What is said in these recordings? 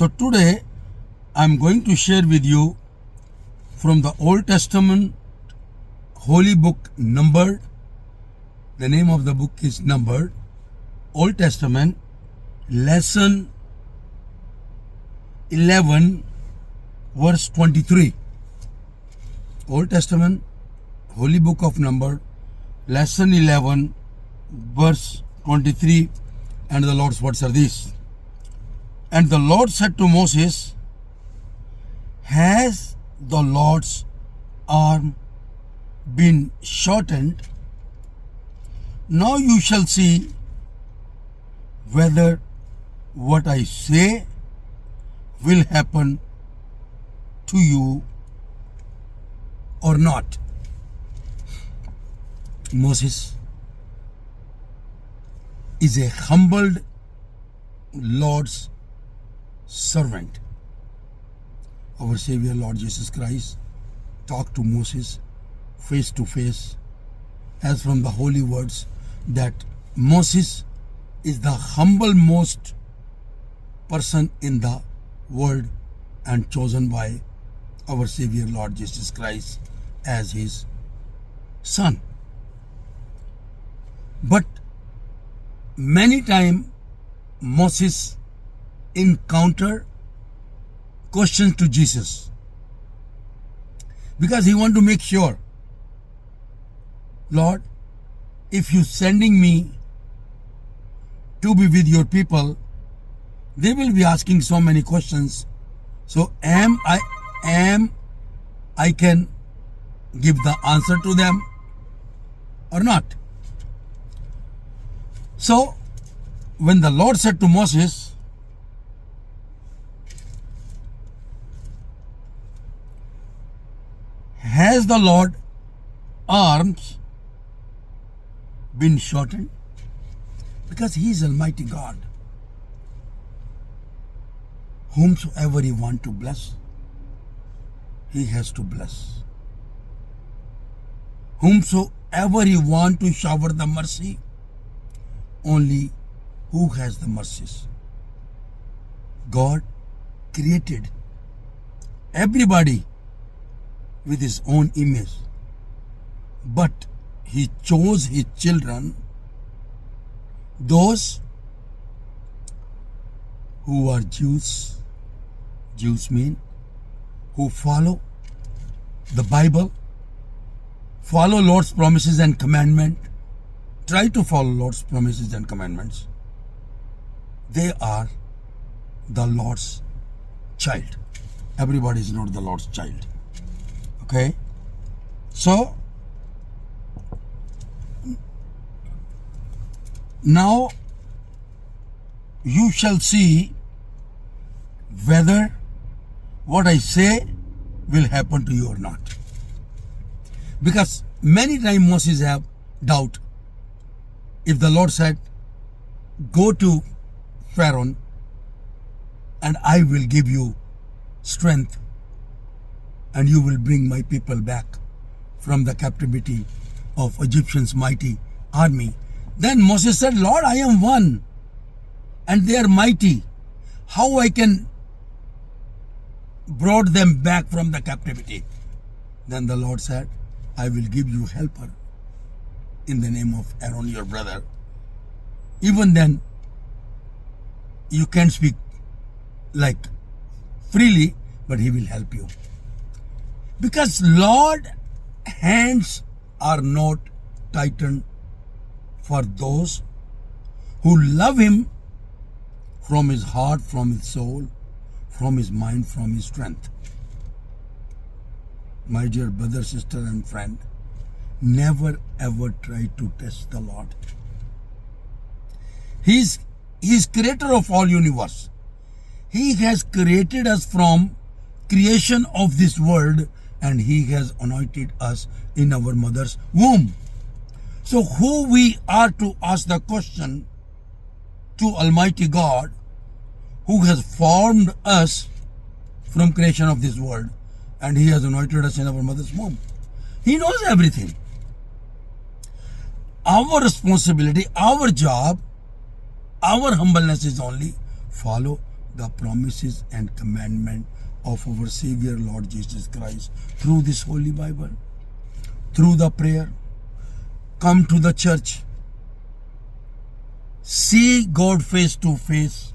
So today I'm going to share with you from the Old Testament Holy Book Numbered. The name of the book is Numbered. Old Testament, lesson 11, verse 23. Old Testament, Holy Book of Numbered, lesson 11, verse 23. And the Lord's words are these. And the Lord said to Moses, has the Lord's arm been shortened? Now you shall see whether what I say will happen to you or not. Moses is a humbled Lord's servant. Our Savior Lord Jesus Christ talked to Moses face to face, as from the holy words that Moses is the humble-most person in the world and chosen by our Savior Lord Jesus Christ as his son. But many times Moses encountered questions to Jesus because he want to make sure, Lord, if you sending me to be with your people, they will be asking so many questions. So I can give the answer to them or not? So when the Lord said to Moses, has the Lord's arms been shortened? Because he is Almighty God. Whomsoever he want to bless, he has to bless. Whomsoever he want to shower the mercy, only who has the mercies. God created everybody with his own image, but he chose his children, those who are Jews mean who follow the Bible, follow Lord's promises and commandment, try to follow Lord's promises and commandments. They are the Lord's child. Everybody is not the Lord's child. Okay? So, now you shall see whether what I say will happen to you or not. Because many times Moses have doubt. If the Lord said, go to Pharaoh and I will give you strength and you will bring my people back from the captivity of Egyptians' mighty army. Then Moses said, Lord, I am one and they are mighty. How I can brought them back from the captivity? Then the Lord said, I will give you helper in the name of Aaron, your brother. Even then, you can't speak like freely, but he will help you. Because Lord's hands are not tightened for those who love him from his heart, from his soul, from his mind, from his strength. My dear brother, sister and friend, never ever try to test the Lord. He is creator of all universe. He has created us from creation of this world and he has anointed us in our mother's womb. So who we are to ask the question to Almighty God who has formed us from creation of this world and he has anointed us in our mother's womb. He knows everything. Our responsibility, our job, our humbleness is only follow the promises and commandment of our Savior Lord Jesus Christ through this Holy Bible, through the prayer. Come to the church. See God face to face,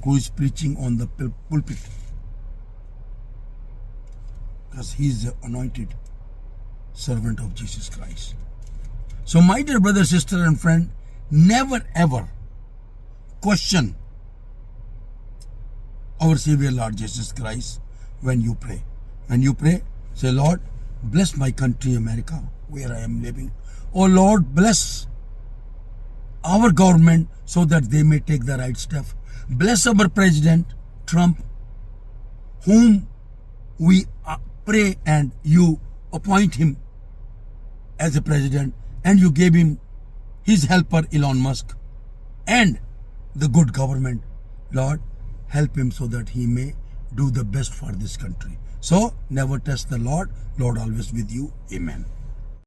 who is preaching on the pulpit, because he is the anointed servant of Jesus Christ. So my dear brother, sister and friend, never ever question our Savior Lord Jesus Christ when you pray. When you pray, say, Lord, bless my country America, where I am living. Oh Lord, bless our government so that they may take the right step. Bless our President Trump, whom we pray and you appoint him as a president, and you gave him his helper Elon Musk and the good government. Lord, help him so that he may do the best for this country. So never test the Lord. Lord always with you. Amen.